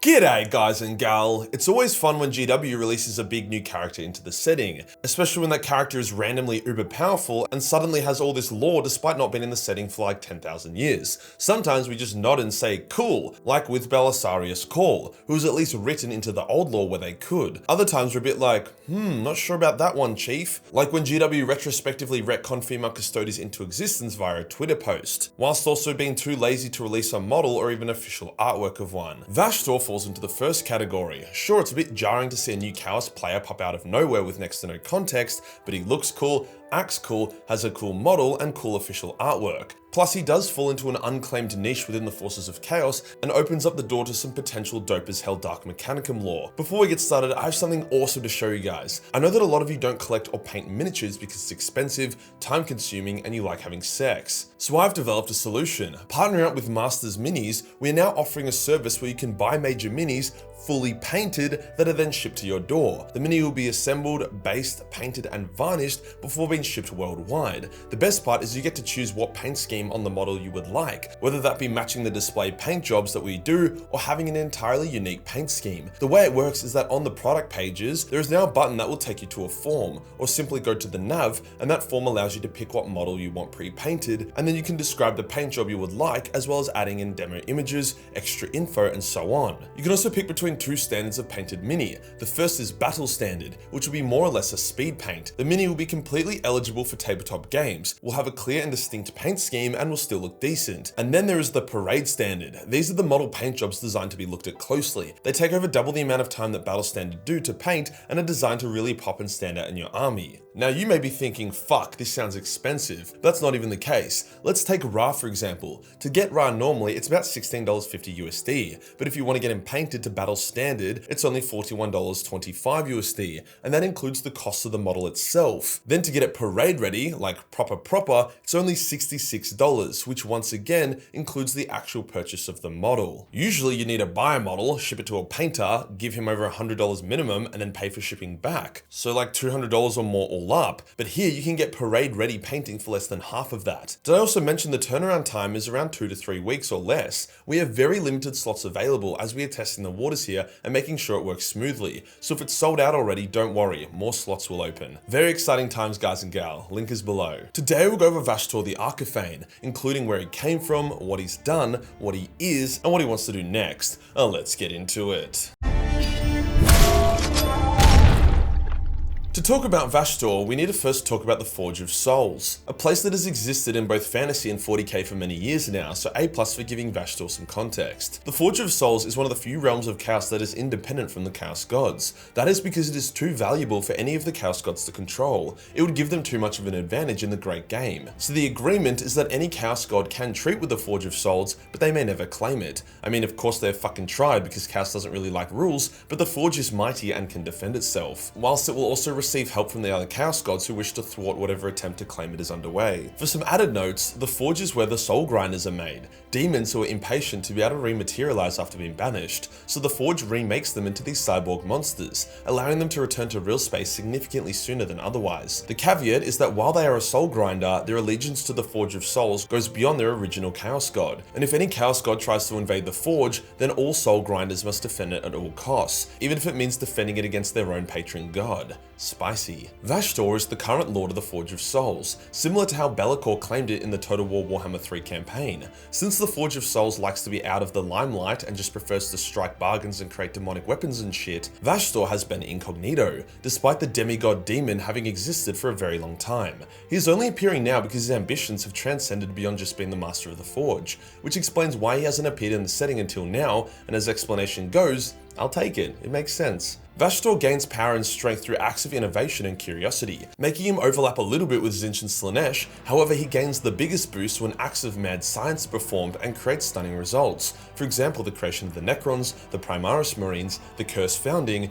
G'day guys and gal, it's always fun when GW releases a big new character into the setting, especially when that character is randomly uber powerful and suddenly has all this lore despite not being in the setting for like 10,000 years. Sometimes we just nod and say cool, like with Belisarius Cawl, who was at least written into the old lore where they could. Other times we're a bit like, not sure about that one, chief. Like when GW retrospectively retconned female Custodes into existence via a Twitter post, whilst also being too lazy to release a model or even official artwork of one. Vashtorr falls into the first category. Sure, it's a bit jarring to see a new Chaos player pop out of nowhere with next to no context, but he looks cool, acts cool, has a cool model, and cool official artwork. Plus, he does fall into an unclaimed niche within the Forces of Chaos and opens up the door to some potential dope as hell Dark Mechanicum lore. Before we get started, I have something awesome to show you guys. I know that a lot of you don't collect or paint miniatures because it's expensive, time consuming, and you like having sex. So I've developed a solution. Partnering up with Masters Minis, we are now offering a service where you can buy major minis fully painted that are then shipped to your door. The mini will be assembled, based, painted, and varnished before being shipped worldwide. The best part is you get to choose what paint scheme on the model you would like, whether that be matching the display paint jobs that we do or having an entirely unique paint scheme. The way it works is that on the product pages, there is now a button that will take you to a form, or simply go to the nav, and that form allows you to pick what model you want pre-painted, and then you can describe the paint job you would like, as well as adding in demo images, extra info, and so on. You can also pick between two standards of painted mini. The first is Battle Standard, which will be more or less a speed paint. The mini will be completely eligible for tabletop games, will have a clear and distinct paint scheme, and will still look decent. And then there is the Parade Standard. These are the model paint jobs designed to be looked at closely. They take over double the amount of time that Battle Standard do to paint and are designed to really pop and stand out in your army. Now you may be thinking, fuck, this sounds expensive, but that's not even the case. Let's take Ra for example. To get Ra normally, it's about $16.50 USD, but if you want to get him painted to Battle Standard, it's only $41.25 USD, and that includes the cost of the model itself. Then to get it parade ready, like proper, it's only $66, which once again includes the actual purchase of the model. Usually you need to buy a model, ship it to a painter, give him over $100 minimum, and then pay for shipping back. So like $200 or more all up, but here you can get parade ready painting for less than half of that. Did I also mention the turnaround time is around 2 to 3 weeks or less? We have very limited slots available as we are testing the waters here and making sure it works smoothly. So if it's sold out already, don't worry, more slots will open. Very exciting times guys and gal, link is below. Today we'll go over Vashtorr the Arkifane, including where he came from, what he's done, what he is, and what he wants to do next. Let's get into it. To talk about Vashtorr, we need to first talk about the Forge of Souls, a place that has existed in both fantasy and 40k for many years now, so A+ for giving Vashtorr some context. The Forge of Souls is one of the few realms of Chaos that is independent from the Chaos Gods. That is because it is too valuable for any of the Chaos Gods to control. It would give them too much of an advantage in the great game. So the agreement is that any Chaos God can treat with the Forge of Souls, but they may never claim it. I mean, of course they've fucking tried because Chaos doesn't really like rules, but the Forge is mighty and can defend itself, whilst it will also receive help from the other Chaos Gods who wish to thwart whatever attempt to claim it is underway. For some added notes, the Forge is where the Soul Grinders are made, demons who are impatient to be able to rematerialize after being banished, so the Forge remakes them into these cyborg monsters, allowing them to return to real space significantly sooner than otherwise. The caveat is that while they are a Soul Grinder, their allegiance to the Forge of Souls goes beyond their original Chaos God, and if any Chaos God tries to invade the Forge, then all Soul Grinders must defend it at all costs, even if it means defending it against their own patron god. Spicy. Vashtorr is the current Lord of the Forge of Souls, similar to how Be'lakor claimed it in the Total War Warhammer 40k campaign. Since the Forge of Souls likes to be out of the limelight and just prefers to strike bargains and create demonic weapons and shit, Vashtorr has been incognito, despite the demigod demon having existed for a very long time. He is only appearing now because his ambitions have transcended beyond just being the master of the Forge, which explains why he hasn't appeared in the setting until now, and as explanation goes, I'll take it, it makes sense. Vashtorr gains power and strength through acts of innovation and curiosity, making him overlap a little bit with Tzeentch and Slaanesh. However, he gains the biggest boost when acts of mad science are performed and create stunning results. For example, the creation of the Necrons, the Primaris Marines, the Cursed Founding,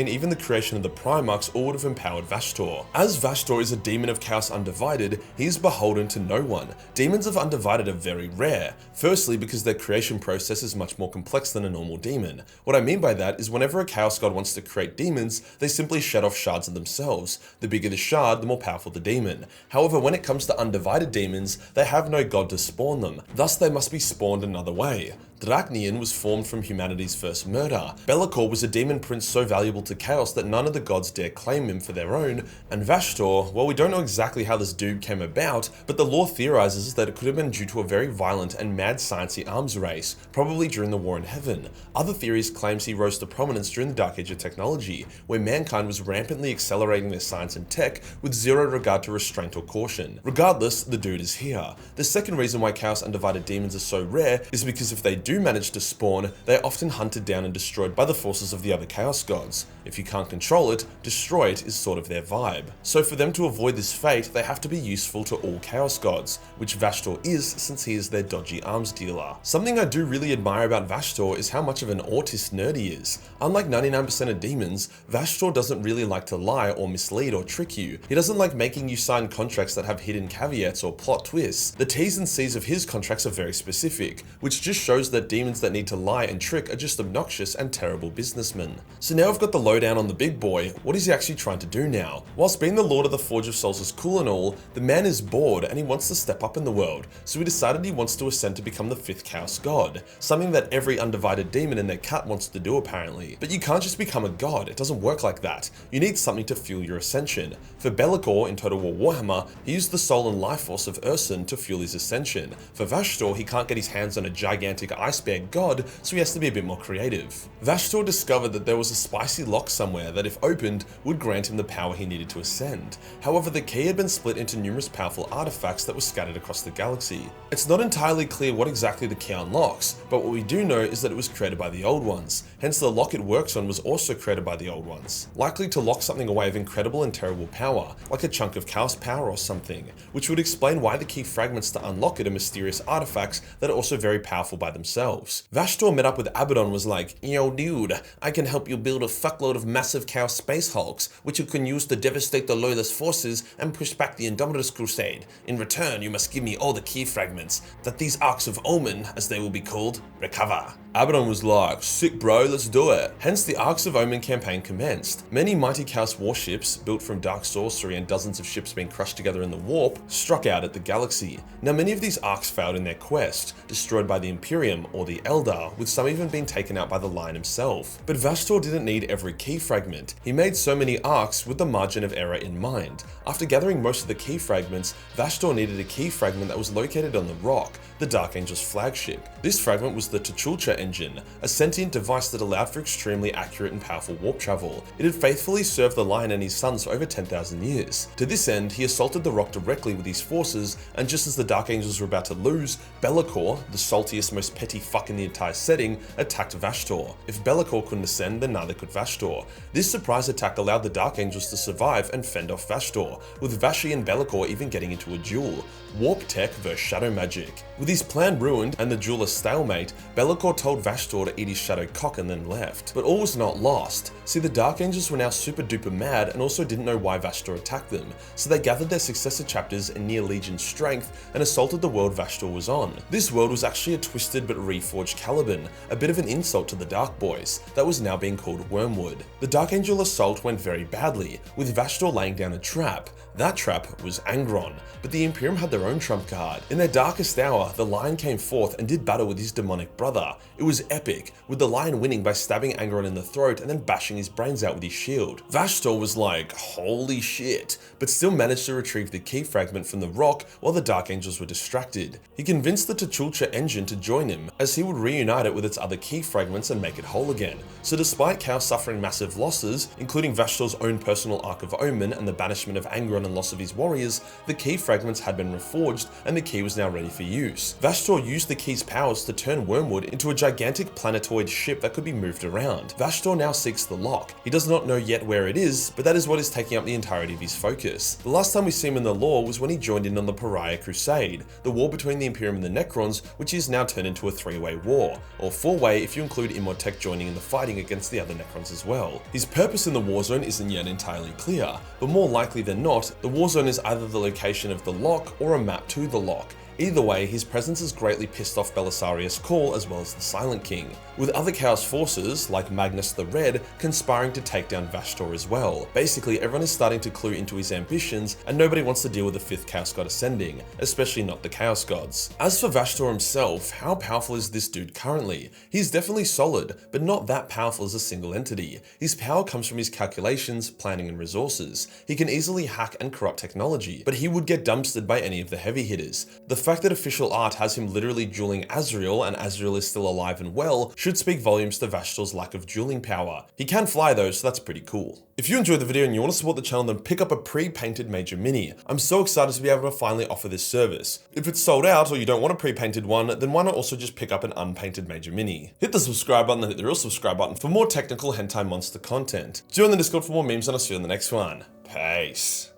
even the creation of the Primarchs all would have empowered Vashtorr. As Vashtorr is a demon of Chaos Undivided, he is beholden to no one. Demons of Undivided are very rare, firstly because their creation process is much more complex than a normal demon. What I mean by that is whenever a Chaos God wants to create demons, they simply shed off shards of themselves. The bigger the shard, the more powerful the demon. However, when it comes to undivided demons, they have no god to spawn them, thus they must be spawned another way. Draknian was formed from humanity's first murder. Be'lakor was a demon prince so valuable to Chaos that none of the gods dare claim him for their own, and Vashtorr, well, we don't know exactly how this dude came about, but the lore theorizes that it could have been due to a very violent and mad sciencey arms race, probably during the War in Heaven. Other theories claims he rose to prominence during the Dark Age of technology, where mankind was rampantly accelerating their science and tech with zero regard to restraint or caution. Regardless, the dude is here. The second reason why Chaos Undivided demons are so rare is because if they do manage to spawn, they are often hunted down and destroyed by the forces of the other Chaos gods. If you can't control it, destroy it is sort of their vibe. So for them to avoid this fate, they have to be useful to all Chaos gods, which Vashtorr is since he is their dodgy arms dealer. Something I do really admire about Vashtorr is how much of an autist nerd he is. Unlike 99% of demons, Vashtorr doesn't really like to lie or mislead or trick you. He doesn't like making you sign contracts that have hidden caveats or plot twists. The T's and C's of his contracts are very specific, which just shows that demons that need to lie and trick are just obnoxious and terrible businessmen. So now I've got the lowdown on the big boy. What is he actually trying to do now? Whilst being the Lord of the Forge of Souls is cool and all, the man is bored and he wants to step up in the world, so he decided he wants to ascend to become the 5th Chaos God, something that every undivided demon and their cat wants to do apparently. But you can't just become a god, it doesn't work like that. You need something to fuel your ascension. For Be'lakor in Total War Warhammer, he used the soul and life force of Ursun to fuel his ascension. For Vashtorr, he can't get his hands on a gigantic ice bear god, so he has to be a bit more creative. Vashtorr discovered that there was a spicy lock somewhere that, if opened, would grant him the power he needed to ascend. However, the key had been split into numerous powerful artifacts that were scattered across the galaxy. It's not entirely clear what exactly the key unlocks, but what we do know is that it was created by the Old Ones, hence the lock it works on was also created by the Old Ones. Likely to lock something away of incredible and terrible power, like a chunk of chaos power or something, which would explain why the key fragments to unlock it are mysterious artifacts that are also very powerful by themselves. Vashtorr met up with Abaddon and was like, "Yo dude, I can help you build a fuckload of massive chaos space hulks, which you can use to devastate the Loyalist forces and push back the Indomitus Crusade. In return, you must give me all the key fragments that these Arks of Omen, as they will be called, recover." Abaddon was like, "Sick bro, let's do it." Hence the Arks of Omen campaign commenced. Many mighty chaos warships, built from dark sorcery and dozens of ships being crushed together in the warp, struck out at the galaxy. Now many of these Arks failed in their quest, destroyed by the Imperium or the Eldar, with some even being taken out by the Lion himself. But Vashtorr didn't need every key fragment. He made so many Arks with the margin of error in mind. After gathering most of the key fragments, Vashtorr needed a key fragment that was located on the rock, the Dark Angel's flagship. This fragment was the T'Chulcha engine, a sentient device that allowed for extremely accurate and powerful warp travel. It had faithfully served the Lion and his sons for over 10,000 years. To this end, he assaulted the rock directly with his forces, and just as the Dark Angels were about to lose, Be'lakor, the saltiest, most petty fuck in the entire setting, attacked Vashtorr. If Be'lakor couldn't ascend, then neither could Vashtorr. This surprise attack allowed the Dark Angels to survive and fend off Vashtorr, with Vashi and Be'lakor even getting into a duel. Warp tech versus shadow magic. With his plan ruined and the duel a stalemate, Be'lakor told Vashtorr to eat his shadow cock and then left. But all was not lost. See, the Dark Angels were now super duper mad and also didn't know why Vashtorr attacked them, so they gathered their successor chapters in near Legion strength and assaulted the world Vashtorr was on. This world was actually a twisted but reforged Caliban, a bit of an insult to the Dark Boys, that was now being called Wormwood. The Dark Angel assault went very badly, with Vashtorr laying down a trap. That trap was Angron, but the Imperium had their own trump card. In their darkest hour, the Lion came forth and did battle with his demonic brother. It was epic, with the Lion winning by stabbing Angron in the throat and then bashing his brains out with his shield. Vashtorr was like, holy shit, but still managed to retrieve the key fragment from the rock while the Dark Angels were distracted. He convinced the T'Chulcha engine to join him, as he would reunite it with its other key fragments and make it whole again. So despite Chaos suffering massive losses, including Vashtorr's own personal Ark of Omen and the banishment of Angron and loss of his warriors, the key fragments had been reforged and the key was now ready for use. Vashtorr used the key's powers to turn Wormwood into a gigantic planetoid ship that could be moved around. Vashtorr now seeks the lock. He does not know yet where it is, but that is what is taking up the entirety of his focus. The last time we see him in the lore was when he joined in on the Pariah Crusade, the war between the Imperium and the Necrons, which is now turned into a three-way war, or four-way if you include Imhotep joining in the fighting against the other Necrons as well. His purpose in the war zone isn't yet entirely clear, but more likely than not, the war zone is either the location of the lock or a map to the lock. Either way, his presence has greatly pissed off Belisarius Cawl as well as the Silent King, with other Chaos forces, like Magnus the Red, conspiring to take down Vashtorr as well. Basically, everyone is starting to clue into his ambitions, and nobody wants to deal with the 5th Chaos God ascending, especially not the Chaos Gods. As for Vashtorr himself, how powerful is this dude currently? He's definitely solid, but not that powerful as a single entity. His power comes from his calculations, planning, and resources. He can easily hack and corrupt technology, but he would get dumpstered by any of the heavy hitters. The fact that official art has him literally dueling Azrael, and Azrael is still alive and well, should speak volumes to Vashtorr's lack of dueling power. He can fly though, so that's pretty cool. If you enjoyed the video and you want to support the channel, then pick up a pre-painted Major Mini. I'm so excited to be able to finally offer this service. If it's sold out or you don't want a pre-painted one, then why not also just pick up an unpainted Major Mini? Hit the subscribe button and hit the real subscribe button for more technical hentai monster content. Join the Discord for more memes, and I'll see you in the next one. Peace.